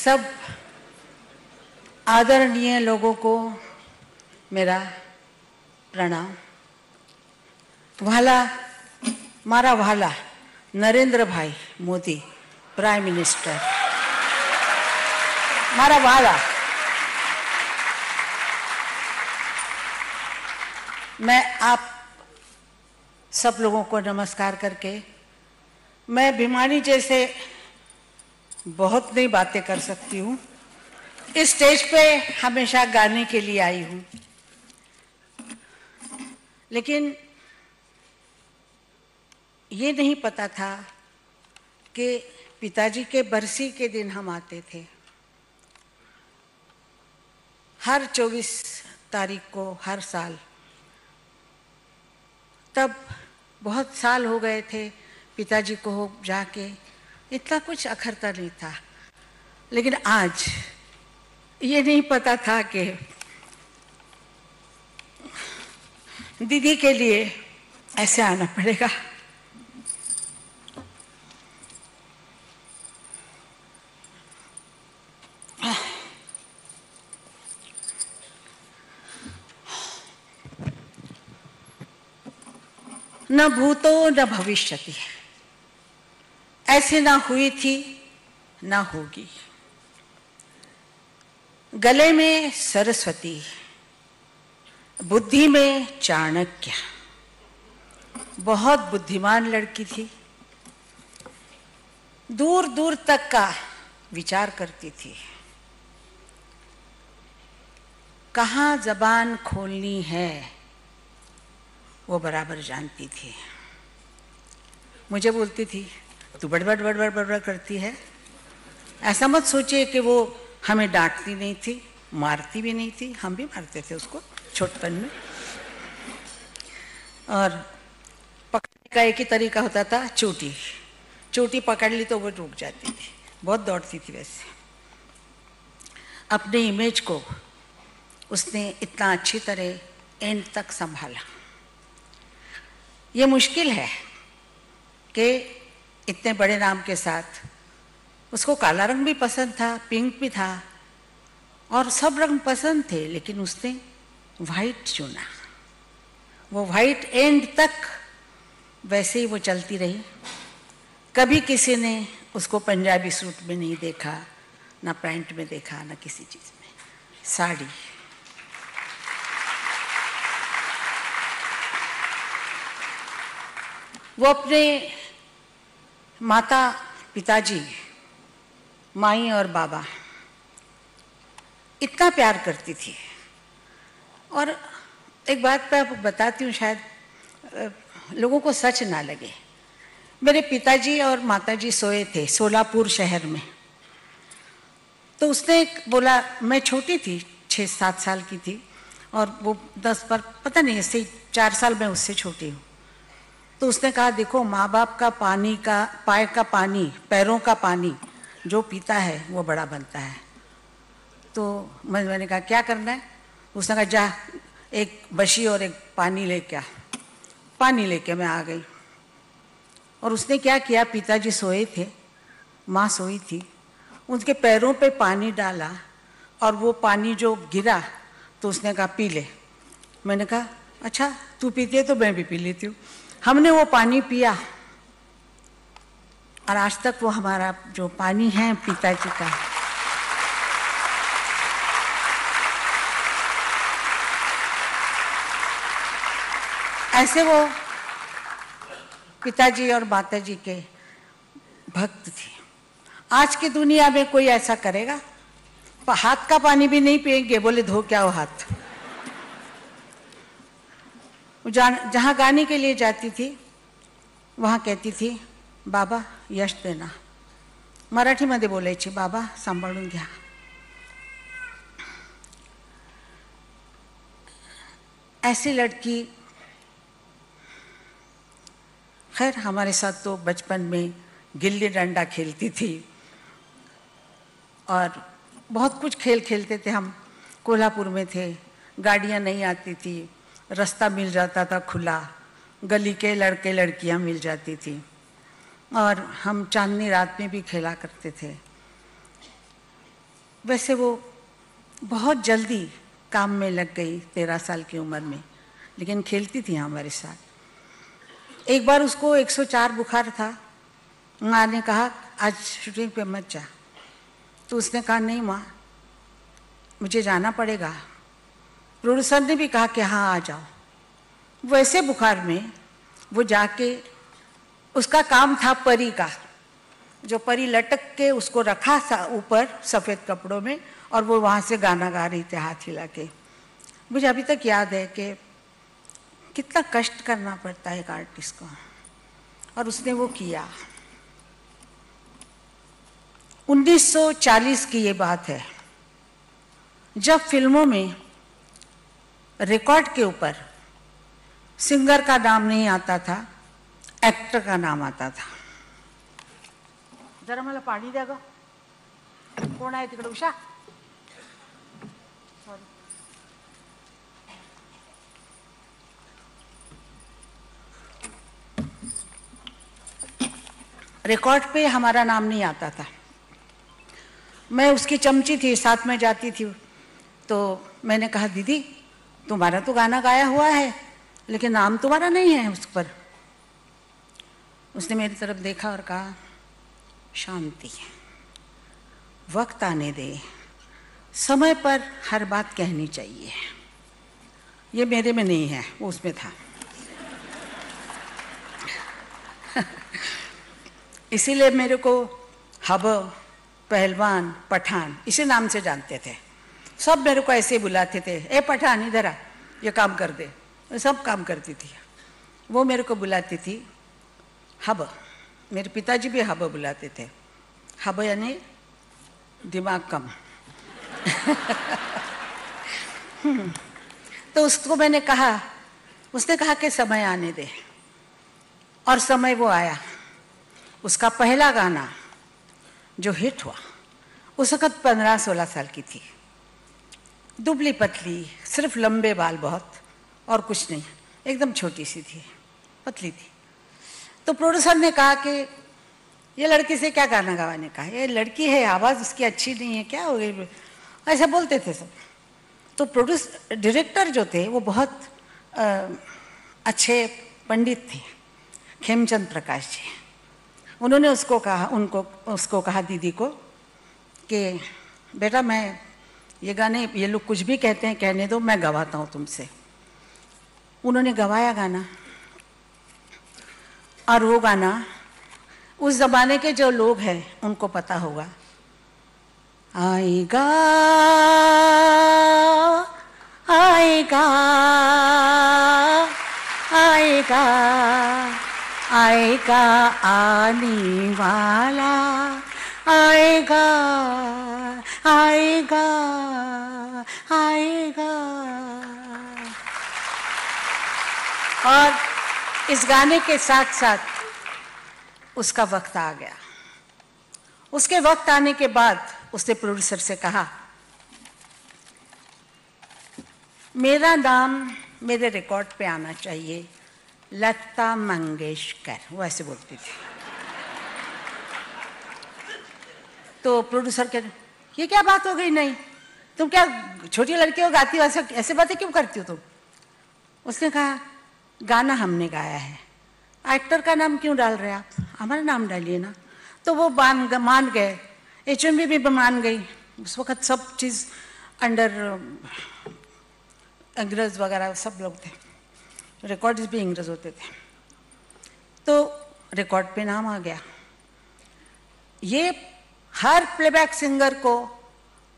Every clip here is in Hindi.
सब आदरणीय लोगों को मेरा प्रणाम। मारा वाला नरेंद्र भाई मोदी प्राइम मिनिस्टर, मारा वाला, मैं आप सब लोगों को नमस्कार करके, मैं भिमानी जैसे बहुत नई बातें कर सकती हूँ, इस स्टेज पे हमेशा गाने के लिए आई हूँ, लेकिन ये नहीं पता था कि पिताजी के बरसी के दिन हम आते थे। हर 24 तारीख को हर साल, तब बहुत साल हो गए थे पिताजी को जाके, इतना कुछ अखरता नहीं था। लेकिन आज ये नहीं पता था कि दीदी के लिए ऐसे आना पड़ेगा। न भूतो न भविष्यति, ऐसे ना हुई थी ना होगी। गले में सरस्वती, बुद्धि में चाणक्य, बहुत बुद्धिमान लड़की थी, दूर दूर तक का विचार करती थी, कहाँ जबान खोलनी है वो बराबर जानती थी। मुझे बोलती थी तू बड़बड़ बड़बड़ बड़बड़ करती है। ऐसा मत सोचिए कि वो हमें डांटती नहीं थी, मारती भी नहीं थी, हम भी मारते थे उसको छोटपन में। और पकड़ने का एक ही तरीका होता था, चोटी। चोटी पकड़ ली तो वो रुक जाती थी, बहुत दौड़ती थी। वैसे अपने इमेज को उसने इतना अच्छी तरह एंड तक संभाला। ये मुश्किल है कि इतने बड़े नाम के साथ, उसको काला रंग भी पसंद था, पिंक भी था, और सब रंग पसंद थे, लेकिन उसने वाइट चुना। वो वाइट एंड तक वैसे ही वो चलती रही। कभी किसी ने उसको पंजाबी सूट में नहीं देखा, ना पैंट में देखा, ना किसी चीज़ में, साड़ी। वो अपने माता पिताजी, माई और बाबा, इतना प्यार करती थी। और एक बात मैं बताती हूँ, शायद लोगों को सच ना लगे। मेरे पिताजी और माताजी सोए थे सोलापुर शहर में, तो उसने बोला, मैं छोटी थी, 6-7 साल की थी, और वो 10 पर पता नहीं, ऐसे 4 साल मैं उससे छोटी हूँ। तो उसने कहा, देखो माँ बाप का पानी का, पाए का पानी, पैरों का पानी जो पीता है वो बड़ा बनता है। तो मैंने कहा क्या करना है? उसने कहा जा एक बशी और एक पानी लेके आ। पानी लेके मैं आ गई, और उसने क्या किया, पिताजी सोए थे, माँ सोई थी, उनके पैरों पे पानी डाला, और वो पानी जो गिरा तो उसने कहा पी ले। मैंने कहा अच्छा तू पीती है तो मैं भी पी लेती हूँ। हमने वो पानी पिया, और आज तक वो हमारा जो पानी है पिताजी का, ऐसे वो पिताजी और माताजी के भक्त थे। आज की दुनिया में कोई ऐसा करेगा? हाथ का पानी भी नहीं पिएंगे, बोले धो क्या हो हाथ। जहाँ गाने के लिए जाती थी वहाँ कहती थी बाबा यश देना, मराठीमध्ये बोलायची, बाबा सांभाळून घ्या। ऐसी लड़की, खैर हमारे साथ तो बचपन में गिल्ली डंडा खेलती थी, और बहुत कुछ खेल खेलते थे हम। कोल्हापुर में थे, गाड़ियाँ नहीं आती थी, रास्ता मिल जाता था खुला, गली के लड़के लड़कियां मिल जाती थी, और हम चांदनी रात में भी खेला करते थे। वैसे वो बहुत जल्दी काम में लग गई 13 साल की उम्र में, लेकिन खेलती थी हमारे साथ। एक बार उसको 104 बुखार था। माँ ने कहा आज शूटिंग पे मत जा, तो उसने कहा नहीं माँ मुझे जाना पड़ेगा। प्रोड्यूसर ने भी कहा कि हाँ आ जाओ। वैसे बुखार में वो जाके, उसका काम था परी का, जो परी लटक के उसको रखा था ऊपर सफ़ेद कपड़ों में, और वो वहाँ से गाना गा रही थी हाथ हिला के। मुझे अभी तक याद है कि कितना कष्ट करना पड़ता है एक आर्टिस्ट को, और उसने वो किया। 1940 की ये बात है, जब फिल्मों में रिकॉर्ड के ऊपर सिंगर का नाम नहीं आता था, एक्टर का नाम आता था। जरा मला पाणी द्या ग, कोण आहे तिकडे? उषा, रिकॉर्ड पे हमारा नाम नहीं आता था। मैं उसकी चमची थी, साथ में जाती थी, तो मैंने कहा दीदी तुम्हारा तो गाना गाया हुआ है लेकिन नाम तुम्हारा नहीं है उस पर। उसने मेरी तरफ देखा और कहा शांति, वक्त आने दे, समय पर हर बात कहनी चाहिए। ये मेरे में नहीं है, वो उसमें था। इसीलिए मेरे को हब, पहलवान, पठान इसी नाम से जानते थे। सब मेरे को ऐसे बुलाते थे, ए पठान इधर आ, ये काम कर दे। सब काम करती थी वो, मेरे को बुलाती थी हब। मेरे पिताजी भी हब बुलाते थे। हब यानी दिमाग कम। तो उसको मैंने कहा, उसने कहा कि समय आने दे, और समय वो आया। उसका पहला गाना जो हिट हुआ, उस वक़्त 15-16 साल की थी, दुबली पतली, सिर्फ लंबे बाल बहुत, और कुछ नहीं, एकदम छोटी सी थी, पतली थी। तो प्रोड्यूसर ने कहा कि ये लड़की से क्या गाना गवाने का, ये लड़की है, आवाज़ उसकी अच्छी नहीं है, क्या हो गई, ऐसा बोलते थे सब। तो डायरेक्टर जो थे वो बहुत अच्छे पंडित थे, खेमचंद प्रकाश जी। उन्होंने उसको कहा दीदी को कि बेटा मैं ये गाने, ये लोग कुछ भी कहते हैं कहने दो, मैं गवाता हूँ तुमसे। उन्होंने गवाया गाना, और वो गाना उस ज़माने के जो लोग हैं उनको पता होगा। आएगा आएगा आएगा आएगा आने वाला, आएगा आएगा आएगा। और इस गाने के साथ साथ उसका वक्त आ गया। उसके वक्त आने के बाद उसने प्रोड्यूसर से कहा मेरा नाम मेरे रिकॉर्ड पे आना चाहिए, लता मंगेशकर, वो ऐसे बोलती थी। तो प्रोड्यूसर कह, ये क्या बात हो गई, नहीं तुम क्या छोटी लड़की हो, गाती हो, ऐसे बातें क्यों करती हो तुम? उसने कहा गाना हमने गाया है, एक्टर का नाम क्यों डाल रहे आप, हमारा नाम डालिए ना। तो वो मान गए, HMV भी मान गई। उस वक़्त सब चीज़ अंडर अंग्रेज़ वगैरह सब लोग थे, रिकॉर्ड्स भी अंग्रेज़ होते थे। तो रिकॉर्ड पे नाम आ गया। ये हर प्लेबैक सिंगर को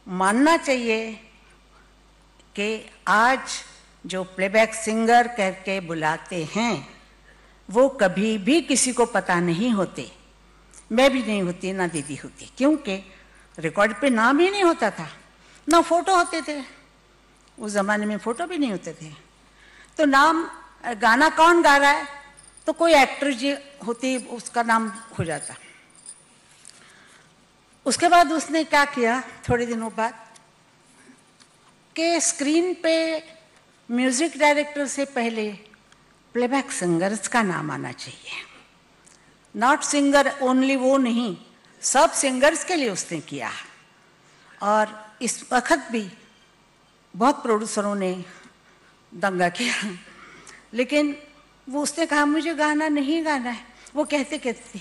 मानना चाहिए कि आज जो प्लेबैक सिंगर करके बुलाते हैं वो कभी भी किसी को पता नहीं होते। मैं भी नहीं होती, ना दीदी होती, क्योंकि रिकॉर्ड पे नाम ही नहीं होता था, ना फोटो होते थे। उस ज़माने में फ़ोटो भी नहीं होते थे। तो नाम, गाना कौन गा रहा है, तो कोई एक्टर जी होती, उसका नाम हो जाता। उसके बाद उसने क्या किया, थोड़े दिनों बाद, कि स्क्रीन पे म्यूज़िक डायरेक्टर से पहले प्लेबैक सिंगर्स का नाम आना चाहिए। नॉट सिंगर ओनली, वो नहीं, सब सिंगर्स के लिए उसने किया। और इस वक्त भी बहुत प्रोड्यूसरों ने दंगा किया, लेकिन वो उसने कहा मुझे गाना नहीं गाना है। वो कहते कहते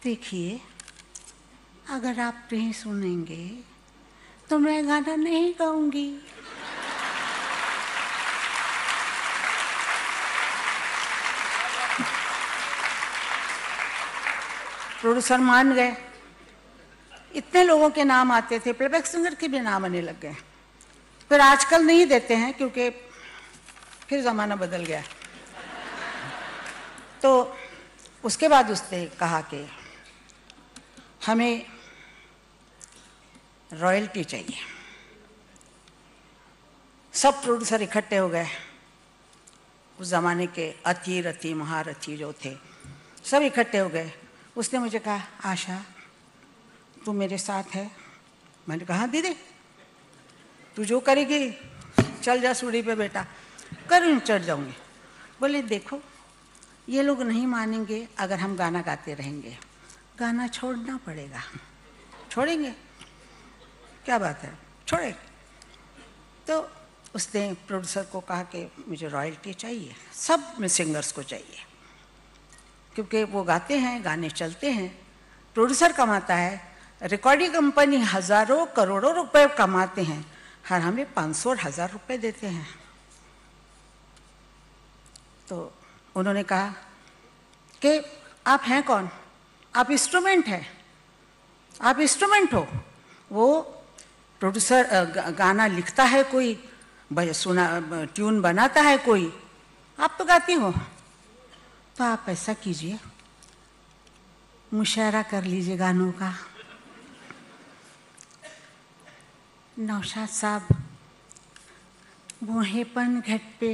देखिए अगर आप नहीं सुनेंगे तो मैं गाना नहीं गाऊंगी। प्रोड्यूसर मान गए। इतने लोगों के नाम आते थे, प्लेबैक सिंगर के भी नाम आने लग गए। फिर आजकल नहीं देते हैं क्योंकि फिर ज़माना बदल गया। तो उसके बाद उसने कहा कि हमें रॉयल्टी चाहिए। सब प्रोड्यूसर इकट्ठे हो गए, उस ज़माने के अति रति महारथी जो थे सब इकट्ठे हो गए। उसने मुझे कहा आशा तू मेरे साथ है। मैंने कहा दीदी तू जो करेगी चल जा सूढ़ी पे बेटा, कर चढ़ जाऊंगी। बोले देखो ये लोग नहीं मानेंगे अगर हम गाना गाते रहेंगे, गाना छोड़ना पड़ेगा। छोड़ेंगे क्या बात है, छोड़े। तो उसने प्रोड्यूसर को कहा कि मुझे रॉयल्टी चाहिए, सब में सिंगर्स को चाहिए, क्योंकि वो गाते हैं, गाने चलते हैं, प्रोड्यूसर कमाता है, रिकॉर्डिंग कंपनी हज़ारों करोड़ों रुपए कमाते हैं, हर हमें 500 और 1000 रुपये देते हैं। तो उन्होंने कहा कि आप हैं कौन, आप इंस्ट्रूमेंट हैं, आप इंस्ट्रूमेंट हो। वो प्रोड्यूसर गाना लिखता है कोई, सुना ट्यून बनाता है कोई, आप तो गाती हो। तो आप ऐसा कीजिए मुशायरा कर लीजिए गानों का। नौशाद साहब बूढ़ेपन घट पे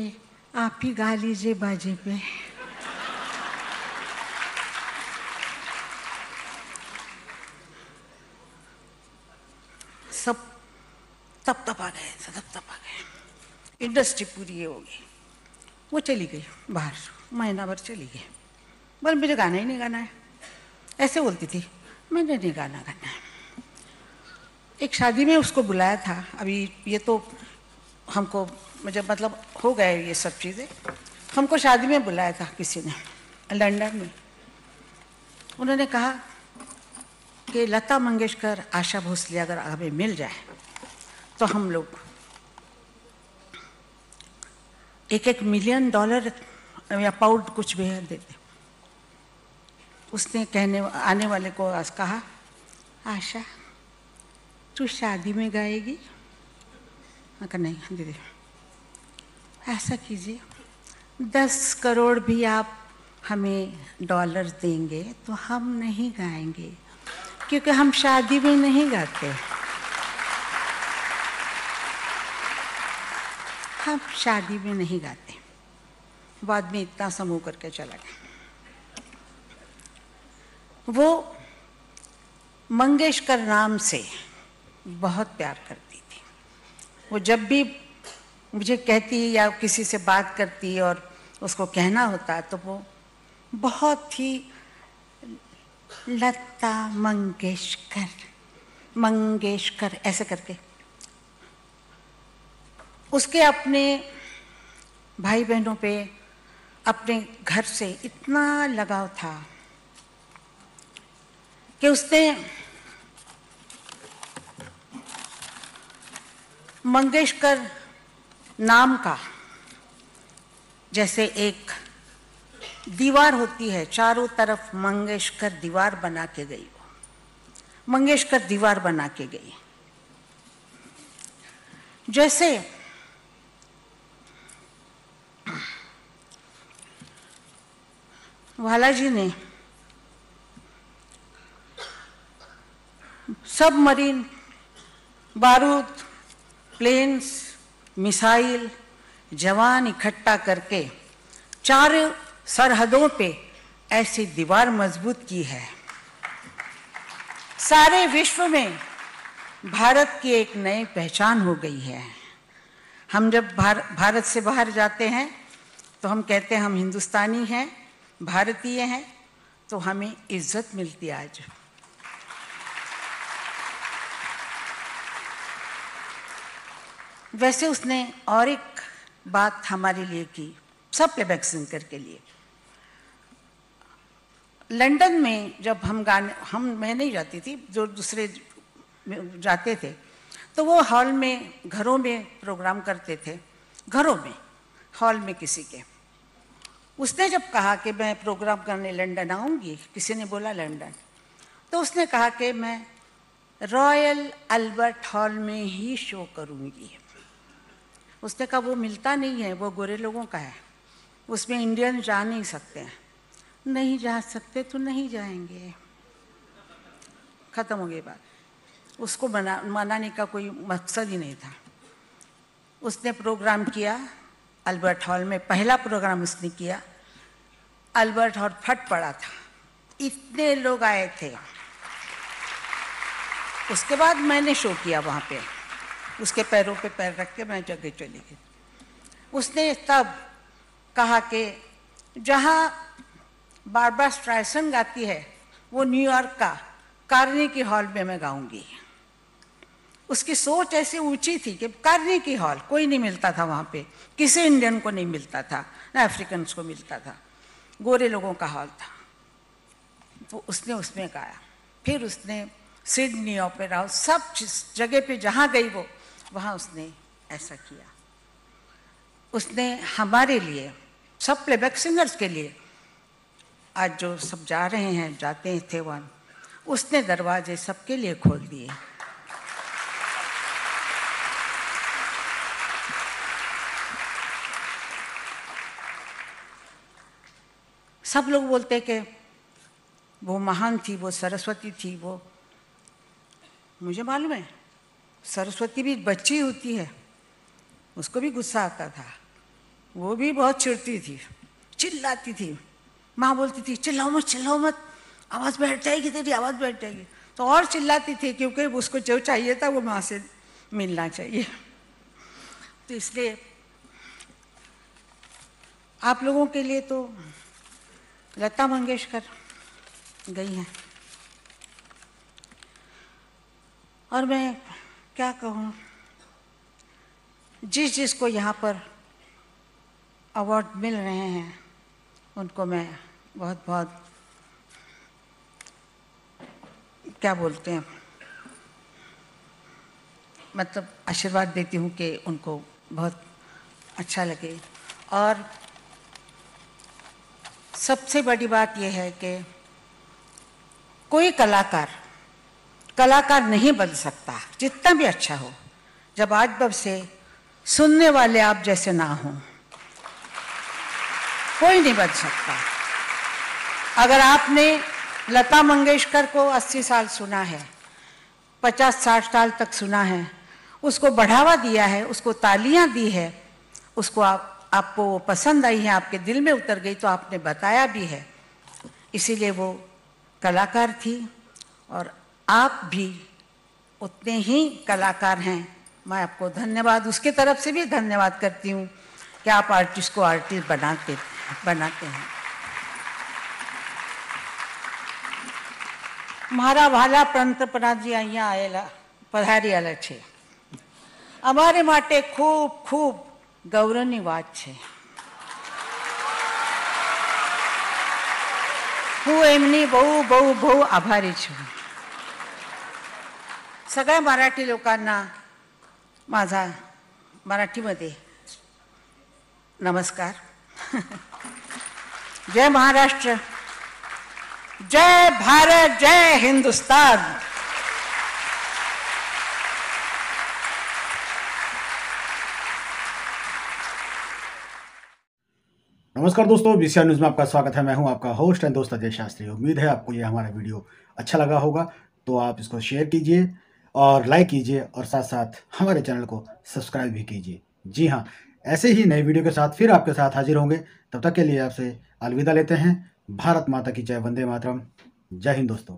आप ही गा लीजिए बाजे पे। सब तप तप आ गए। इंडस्ट्री पूरी ये होगी। वो चली गई बाहर, महीना भर चली गई। बोल मुझे गाना ही नहीं गाना है, ऐसे बोलती थी। मैंने नहीं गाना गाना है। एक शादी में उसको बुलाया था, अभी ये तो हमको मुझे मतलब हो गए ये सब चीज़ें। हमको शादी में बुलाया था किसी ने लंदन में। उन्होंने कहा कि लता मंगेशकर, आशा भोसले अगर हमें मिल जाए तो हम लोग $1-1 मिलियन या पाउंड कुछ भी देते। उसने आने वाले को कहा आशा तू शादी में गाएगी? कहा नहीं दीदी, ऐसा कीजिए 10 करोड़ भी आप हमें डॉलर देंगे तो हम नहीं गाएंगे, क्योंकि हम शादी में नहीं गाते, हम शादी में नहीं गाते। बाद में इतना समूह करके चला गया। वो मंगेशकर नाम से बहुत प्यार करती थी। वो जब भी मुझे कहती या किसी से बात करती और उसको कहना होता तो वो बहुत ही लता मंगेशकर मंगेशकर ऐसे करके। उसके अपने भाई बहनों पे, अपने घर से इतना लगाव था कि उसने मंगेशकर नाम का, जैसे एक दीवार होती है चारों तरफ मंगेशकर दीवार बना के गई, मंगेशकर दीवार बना के गई। जैसे वालाजी ने सबमरीन, बारूद, प्लेन्स, मिसाइल, जवान इकट्ठा करके चारों सरहदों पे ऐसी दीवार मजबूत की है। सारे विश्व में भारत की एक नई पहचान हो गई है। हम जब भारत से बाहर जाते हैं तो हम कहते हैं हम हिंदुस्तानी हैं, भारतीय हैं, तो हमें इज्जत मिलती है। आज वैसे उसने और एक बात हमारे लिए की, सब प्लेबैक सिंगर के लिए। लंदन में जब मैं नहीं जाती थी, जो दूसरे जाते थे, तो वो हॉल में, घरों में प्रोग्राम करते थे, घरों में, हॉल में किसी के। उसने जब कहा कि मैं प्रोग्राम करने लंदन आऊँगी, किसी ने बोला लंदन, तो उसने कहा कि मैं रॉयल अल्बर्ट हॉल में ही शो करूँगी। उसने कहा वो मिलता नहीं है, वो गोरे लोगों का है, उसमें इंडियन जा नहीं सकते हैं। नहीं जा सकते तो नहीं जाएंगे, ख़त्म हो गई बात। उसको मनाने का कोई मकसद ही नहीं था। उसने प्रोग्राम किया अल्बर्ट हॉल में, पहला प्रोग्राम उसने किया। अल्बर्ट हॉल फट पड़ा था, इतने लोग आए थे। उसके बाद मैंने शो किया वहाँ पे, उसके पैरों पे पैर रख के मैं जगह चली गई। उसने तब कहा कि जहाँ बारबरा स्ट्राइसन गाती है वो न्यूयॉर्क का कार्नेगी हॉल में मैं गाऊंगी। उसकी सोच ऐसी ऊंची थी कि कार्नेगी हॉल कोई नहीं मिलता था वहाँ पे, किसी इंडियन को नहीं मिलता था, ना अफ्रीकन्स को मिलता था, गोरे लोगों का हॉल था। वो उसने उसमें गाया। फिर उसने सिडनी ओपेरा हाउस, सब जगह पे जहाँ गई वो, वहाँ उसने ऐसा किया। उसने हमारे लिए, सब प्लेबैक सिंगर्स के लिए, आज जो सब जा रहे हैं, जाते थे वहाँ, उसने दरवाजे सबके लिए खोल दिए। सब लोग बोलते कि वो महान थी, वो सरस्वती थी। वो मुझे मालूम है, सरस्वती भी बच्ची होती है, उसको भी गुस्सा आता था, वो भी बहुत चिढ़ती थी, चिल्लाती थी। माँ बोलती थी चिल्लाओ मत, चिल्लाओ मत, आवाज़ बैठ जाएगी तेरी, आवाज़ बैठ जाएगी। तो और चिल्लाती थी, क्योंकि उसको जो चाहिए था वो माँ से मिलना चाहिए। तो इसलिए आप लोगों के लिए तो लता मंगेशकर गई हैं, और मैं क्या कहूँ, जिसको यहाँ पर अवार्ड मिल रहे हैं उनको मैं बहुत बहुत क्या बोलते हैं, मतलब आशीर्वाद देती हूँ कि उनको बहुत अच्छा लगे। और सबसे बड़ी बात यह है कि कोई कलाकार नहीं बन सकता, जितना भी अच्छा हो, जब आज तब से सुनने वाले आप जैसे ना हों। कोई नहीं बन सकता। अगर आपने लता मंगेशकर को 80 साल सुना है, 50-60 साल तक सुना है, उसको बढ़ावा दिया है, उसको तालियां दी है, उसको आपको वो पसंद आई है, आपके दिल में उतर गई, तो आपने बताया भी है, इसीलिए वो कलाकार थी। और आप भी उतने ही कलाकार हैं। मैं आपको धन्यवाद, उसके तरफ से भी धन्यवाद करती हूँ कि आप आर्टिस्ट को आर्टिस्ट बनाते हैं। મારા વાલા પંતપ્રધાનજી અહીંયા આવેલા પધારેલા છે, અમારે માટે ખૂબ ખૂબ ગૌરવની વાત છે। હું એમની બહુ બહુ બહુ આભારી છું। सगळ्या मराठी लोकांना माझा मराठीमध्ये नमस्कार। जय महाराष्ट्र, जय भारत, जय हिंदुस्तान। नमस्कार दोस्तों, बीसीआर न्यूज़ में आपका स्वागत है। मैं हूं आपका होस्ट एंड दोस्त अजय शास्त्री। उम्मीद है आपको ये हमारा वीडियो अच्छा लगा होगा, तो आप इसको शेयर कीजिए और लाइक कीजिए, और साथ साथ हमारे चैनल को सब्सक्राइब भी कीजिए। जी हाँ, ऐसे ही नए वीडियो के साथ फिर आपके साथ हाजिर होंगे। तब तक के लिए आपसे अलविदा लेते हैं। भारत माता की जय, वंदे मातरम। जय हिंद दोस्तों।